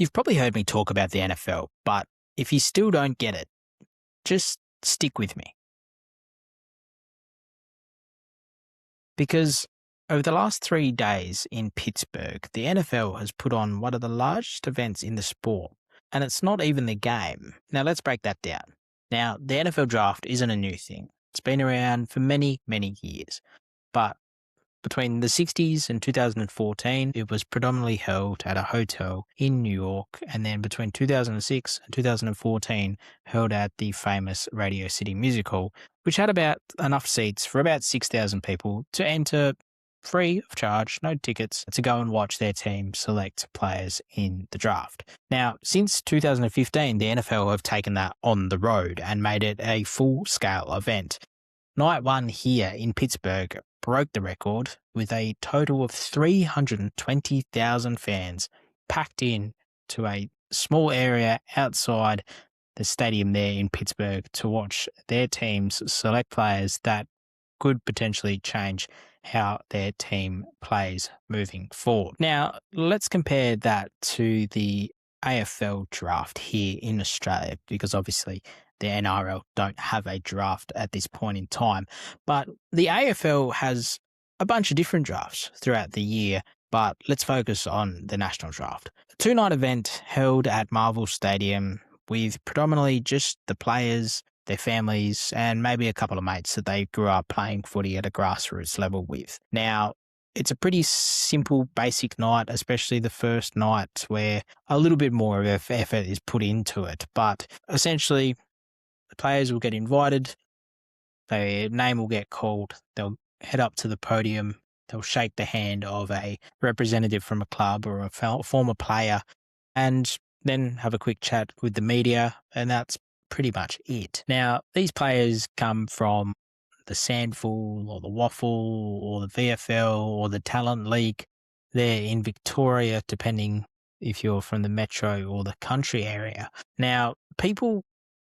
You've probably heard me talk about the NFL, but if you still don't get it, just stick with me. Because over the last 3 days in Pittsburgh, the NFL has put on one of the largest events in the sport, and it's not even the game. Now, let's break that down. Now, the NFL draft isn't a new thing. It's been around for many, many years. But between the 60s and 2014, it was predominantly held at a hotel in New York, and then between 2006 and 2014, held at the famous Radio City Music Hall, which had about enough seats for about 6,000 people to enter free of charge, no tickets, to go and watch their team select players in the draft. Now, since 2015, the NFL have taken that on the road and made it a full-scale event. Night one here in Pittsburgh broke the record with a total of 320,000 fans packed in to a small area outside the stadium there in Pittsburgh to watch their teams select players that could potentially change how their team plays moving forward. Now, let's compare that to the AFL draft here in Australia, because obviously the NRL don't have a draft at this point in time. But the AFL has a bunch of different drafts throughout the year, but let's focus on the national draft. A 2-night event held at Marvel Stadium with predominantly just the players, their families, and maybe a couple of mates that they grew up playing footy at a grassroots level with. Now, it's a pretty simple, basic night, especially the first night where a little bit more of effort is put into it. But essentially, the players will get invited, their name will get called, they'll head up to the podium, they'll shake the hand of a representative from a club or a former player, and then have a quick chat with the media, and that's pretty much it. Now, these players come from the Sandful or the Waffle or the VFL or the Talent League. They're in Victoria, depending if you're from the metro or the country area. Now, people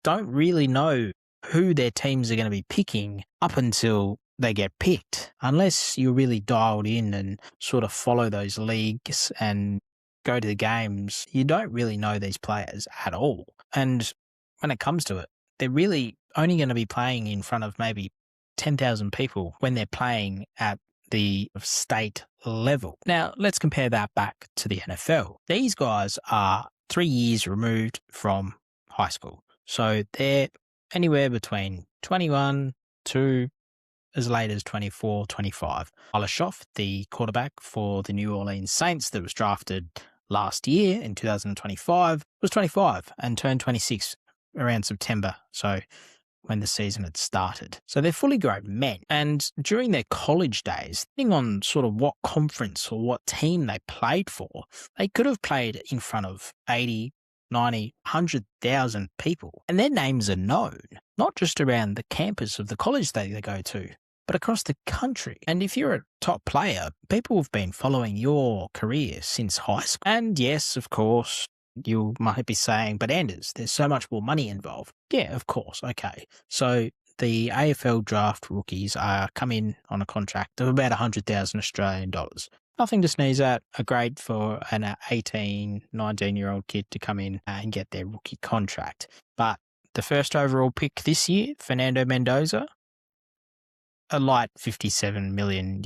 don't really know who their teams are going to be picking up until they get picked, unless you're really dialed in and sort of follow those leagues and go to the games. You don't really know these players at all. And when it comes to it, they're really only going to be playing in front of maybe 10,000 people when they're playing at the state level. Now, let's compare that back to the NFL. These guys are 3 years removed from high school. So they're anywhere between 21 to as late as 24, 25. Alashov, the quarterback for the New Orleans Saints that was drafted last year in 2025, was 25 and turned 26 around September. So when the season had started. So they're fully grown men. And during their college days, depending on sort of what conference or what team they played for, they could have played in front of 80, 90, 100,000 people. And their names are known, not just around the campus of the college they go to, but across the country. And if you're a top player, people have been following your career since high school. And yes, of course, you might be saying, but Anders, there's so much more money involved. Yeah, of course. Okay. So the AFL draft rookies are come in on a contract of about 100,000 Australian dollars. Nothing to sneeze at. Great for an 18, 19-year-old kid to come in and get their rookie contract. But the first overall pick this year, Fernando Mendoza, a light $57 million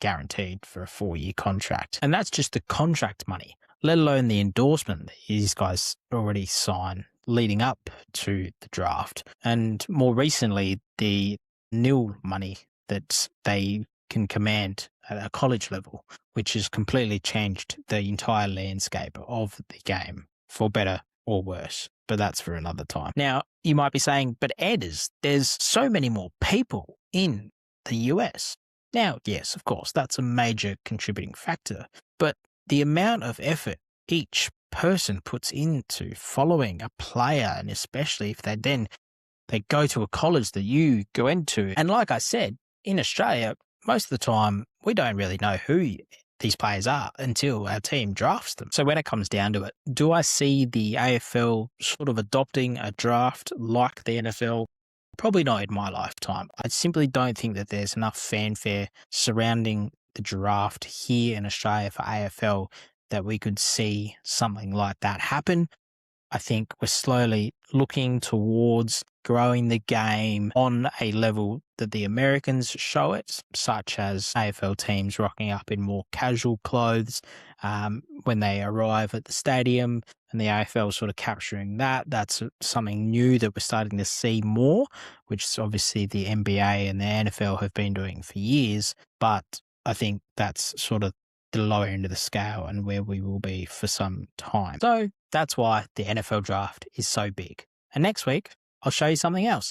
guaranteed for a 4-year contract. And that's just the contract money, let alone the endorsement that these guys already signed leading up to the draft. And more recently, the nil money that they can command at a college level, which has completely changed the entire landscape of the game, for better or worse. But that's for another time. Now, you might be saying, but Anders, there's so many more people in the US. Now, yes, of course, that's a major contributing factor. But the amount of effort each person puts into following a player, and especially if they go to a college that you go into. And like I said, in Australia, most of the time, we don't really know who these players are until our team drafts them. So when it comes down to it, do I see the AFL sort of adopting a draft like the NFL? Probably not in my lifetime. I simply don't think that there's enough fanfare surrounding the draft here in Australia for AFL that we could see something like that happen. I think we're slowly looking towards growing the game on a level that the Americans show it, such as AFL teams rocking up in more casual clothes when they arrive at the stadium, and the AFL sort of capturing that. That's something new that we're starting to see more, which is obviously the NBA and the NFL have been doing for years. But I think that's sort of the lower end of the scale and where we will be for some time. So that's why the NFL draft is so big. And next week, I'll show you something else.